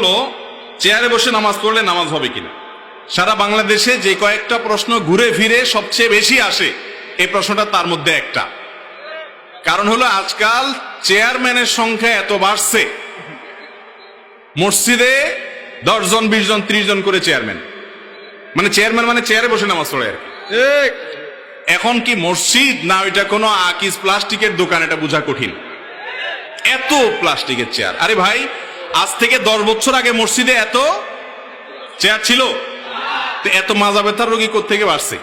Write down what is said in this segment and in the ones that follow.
হলো চেয়ারে বসে নামাজ পড়লে নামাজ হবে কিনা। সারা বাংলাদেশে যে কয়েকটা প্রশ্ন ঘুরে ফিরে সবচেয়ে বেশি আসে, এই প্রশ্নটা তার মধ্যে একটা। কারণ হলো আজকাল চেয়ারম্যানের সংখ্যা এত বাড়ছে, মসজিদে 10 জন 20 জন 30 জন করে চেয়ারম্যান, মানে চেয়ারম্যান মানে চেয়ারে বসে নামাজ পড়ে আর কি। এখন কি মসজিদ না ওইটা কোনো আকিস প্লাস্টিকের দোকান, এটা বোঝা কঠিন। এত প্লাস্টিকের চেয়ার। আরে ভাই, আজ থেকে 10 বছর আগে মসজিদে এত চেয়ার ছিল? এত মাজা ব্যথার রোগী কোত্থেকে বাড়ছে?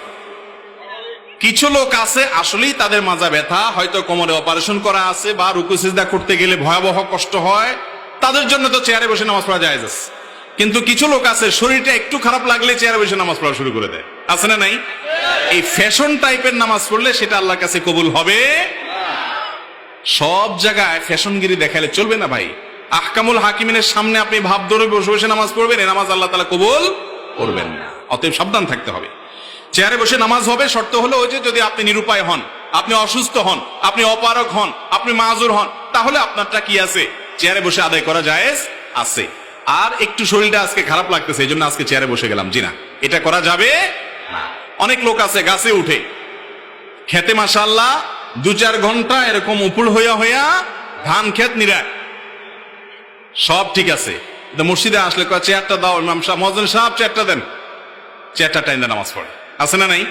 কিছু লোক আছে আসলেই তাদের মাজা ব্যথা, হয়তো কোমরে অপারেশন করা আছে বা রুকু সিজদা করতে গেলে ভয়াবহ কষ্ট হয়, তাদের জন্য তো চেয়ারে বসে নামাজ পড়া জায়েজ আছে। কিন্তু কিছু লোক আছে শরীরটা একটু খারাপ লাগলে চেয়ারে বসে নামাজ পড়া শুরু করে দেয়, আছে না নাই? এই ফ্যাশন টাইপের নামাজ পড়লে সেটা আল্লাহর কাছে কবুল হবে। সব জায়গায় ফ্যাশনগিরি দেখালে চলবে না ভাই। আহকামুল হাকিমিনের সামনে আপনি ভাব ধরে বসে বসে নামাজ পড়বেন, এই নামাজ আল্লাহ তাআলা কবুল করবেন না। অতএব সাবধান থাকতে হবে। চেয়ারে বসে নামাজ হবে, শর্ত হলো ওই যে যদি আপনি নিরুপায় হন, আপনি অসুস্থ হন, আপনি অপারগ হন, আপনি মাযুর হন, তাহলে আপনারটা কি আছে, চেয়ারে বসে আদায় করা জায়েজ আছে। আর একটু শরীরটা আজকে খারাপ লাগতেছে, এই জন্য আজকে চেয়ারে বসে গেলাম, জি না, এটা করা যাবে না। অনেক লোক আছে গাছে উঠে খেতে মাশাআল্লাহ 2-4 ঘন্টা এরকম উপর হইয়া হইয়া ধান ক্ষেত নিরায়, সব ঠিক আছে। মসজিদে আসলে চেয়ারটা দাও, ইমাম সাহেব মুয়াজ্জিন সাহেব চেয়ারটা দেন, চেয়ারটা টাইন্দা নামাজ পড়ে, আছে না নাই?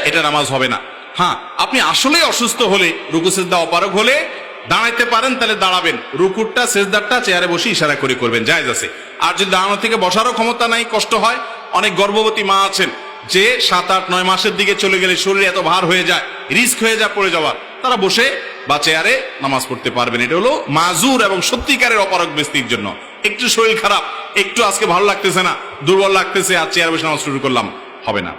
এটা নামাজ হবে না। হ্যাঁ, আপনি আসলেই অসুস্থ হলে, রুকু সিজদা অপারগ হলে দাঁড়াইতে পারেন তাহলে দাঁড়াবেন, রুকুরটা সিজদারটা চেয়ারে বসে ইশারা করে করবেন, জায়েজ আছে। আর যদি দাঁড়ানো থেকে বসারও ক্ষমতা নাই, কষ্ট হয়, অনেক গর্ভবতী মা আছেন যে 7-8-9 মাসের দিকে চলে গেলে শরীর এত ভার হয়ে যায়, রিস্ক হয়ে যায় পড়ে যাওয়ার, তারা বসে বা চেয়ারে নামাজ পড়তে পারবেন। এটা হলো মাজুর এবং সত্যিকারের অপারগ ব্যক্তির জন্য। একটু শরীর খারাপ, একটু আজকে ভালো লাগতেছে না, দুর্বল লাগতেছে, আর চেয়ারে বসে নামাজ শুরু করলাম, হবে না।